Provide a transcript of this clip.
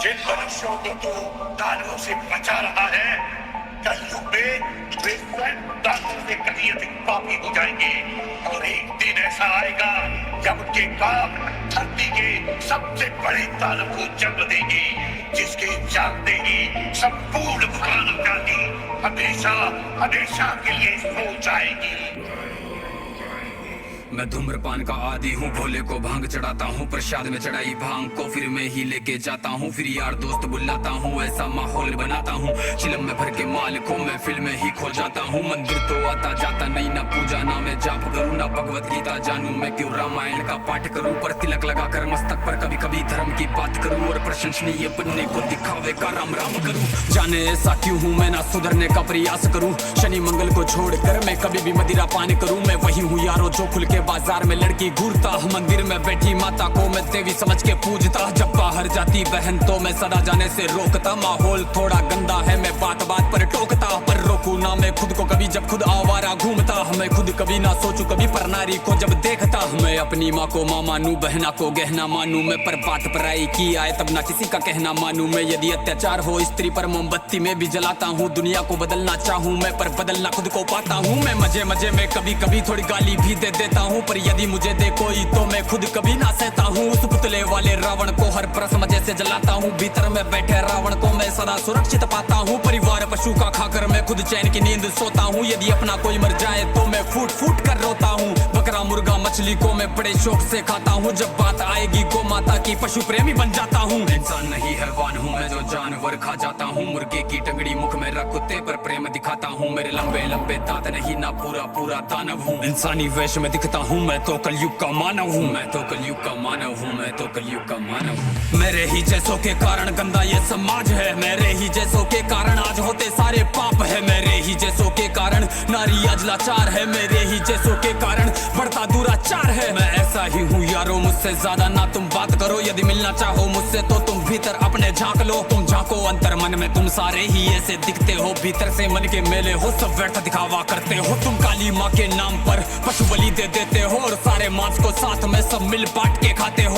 जिन मनुष्यों को तू दानवों से बचा रहा है, कलयुग में वे स्वयं दानवों से कहीं अधिक पापी हो जाएंगे। और एक दिन ऐसा आएगा जब उनके काम धरती के सबसे बड़े दानव को जन्म देंगे, जिसके जानते ही संपूर्ण मानव जाति हमेशा हमेशा के लिए सो जाएगी। मैं धूम्रपान का आदी हूँ, भोले को भांग चढ़ाता हूँ, प्रसाद में चढ़ाई भांग को फिर मैं ही लेके जाता हूँ, फिर यार दोस्त बुलाता हूँ, ऐसा माहौल बनाता हूँ। चिलम में भर के माल को मैं फिल्म में ही खो जाता हूँ। मंदिर तो आता जाता नहीं, ना पूजा ना मैं जाप करूँ, ना भगवत गीता जानू मैं क्यों रामायण का पाठ करूँ। पर तिलक लगा कर मस्तक पर कभी कभी धर्म की बात करूँ, और प्रशंसनीय बनने को दिखावे का राम राम करूँ। जाने ऐसा क्यों हूँ मैं, ना सुधरने का प्रयास करूँ। शनि मंगल को छोड़कर मैं कभी भी मदिरा पान करूँ। मैं वही हूँ यारो जो खुल के बाजार में लड़की घूरता, मंदिर में बैठी माता को मैं देवी समझ के पूजता। जब बाहर जाती बहन तो मैं सदा जाने से रोकता। माहौल थोड़ा गंदा है, मैं बात बात पर टोकता, पर रोकू ना मैं खुद को कभी जब खुद आवारा घूमता। मैं खुद कभी ना सोचू कभी पर नारी को जब देखता। मैं अपनी माँ को माँ मानू, बहना को गहना मानू मैं, पर बात पराई की आए तब ना किसी का कहना मानू मैं। यदि अत्याचार हो स्त्री पर मोमबत्ती में भी जलाता हूँ। दुनिया को बदलना चाहूँ मैं, पर बदलना खुद को पाता हूँ मैं। मजे मजे में कभी कभी थोड़ी गाली भी दे देता हूँ, पर यदि मुझे दे कोई तो मैं खुद कभी ना सहता हूँ। उस पुतले वाले रावण को हर परस मजे से जलाता हूँ। भीतर में बैठे रावण को मैं सदा सुरक्षित पाता हूँ। परिवार पशु का खाकर मैं खुद चैन की नींद सोता हूँ। यदि अपना कोई मर जाए तो मैं फूट फूट कर रोता हूँ। बकरा मुर्गा मछली को मैं बड़े शौक से खाता हूँ। जब बात आएगी गौ माता की पशु प्रेमी बन जाता हूँ। इंसान नहीं हैवान हूँ मैं जो जानवर खा जाता हूँ। मुर्गे की टंगड़ी मुख में रख कुत्ते पर प्रेम दिखाता हूँ। मेरे लंबे लंबे दांत नहीं ना पूरा पूरा दानव हूँ। इंसानी वेश में दिखता हूँ मैं तो कलयुग का मानव हूँ। मैं तो कलयुग का मानव हूँ। मैं तो कलयुग का मानव हूँ। मेरे ही जैसों के कारण गंदा ये समाज है। मेरे ही जैसों के कारण आज होते सारे पाप है। मेरे ही जैसों के कारण नारी आज लाचार है। मेरे ही जैसों के कारण बढ़ता दुराचार है। मैं ऐसा ही हूँ यारो, मुझसे ज्यादा ना तुम बात करो। यदि मिलना चाहो मुझसे तो तुम भीतर अपने झांक लो। तुम झांको अंतर मन में, तुम सारे ही ऐसे दिखते हो। भीतर से मन के मेले हो, सब व्यर्थ दिखावा करते हो। तुम काली माँ के नाम पर पशु बलि दे देते हो, और सारे मांस को साथ में सब मिल बांट के खाते हो।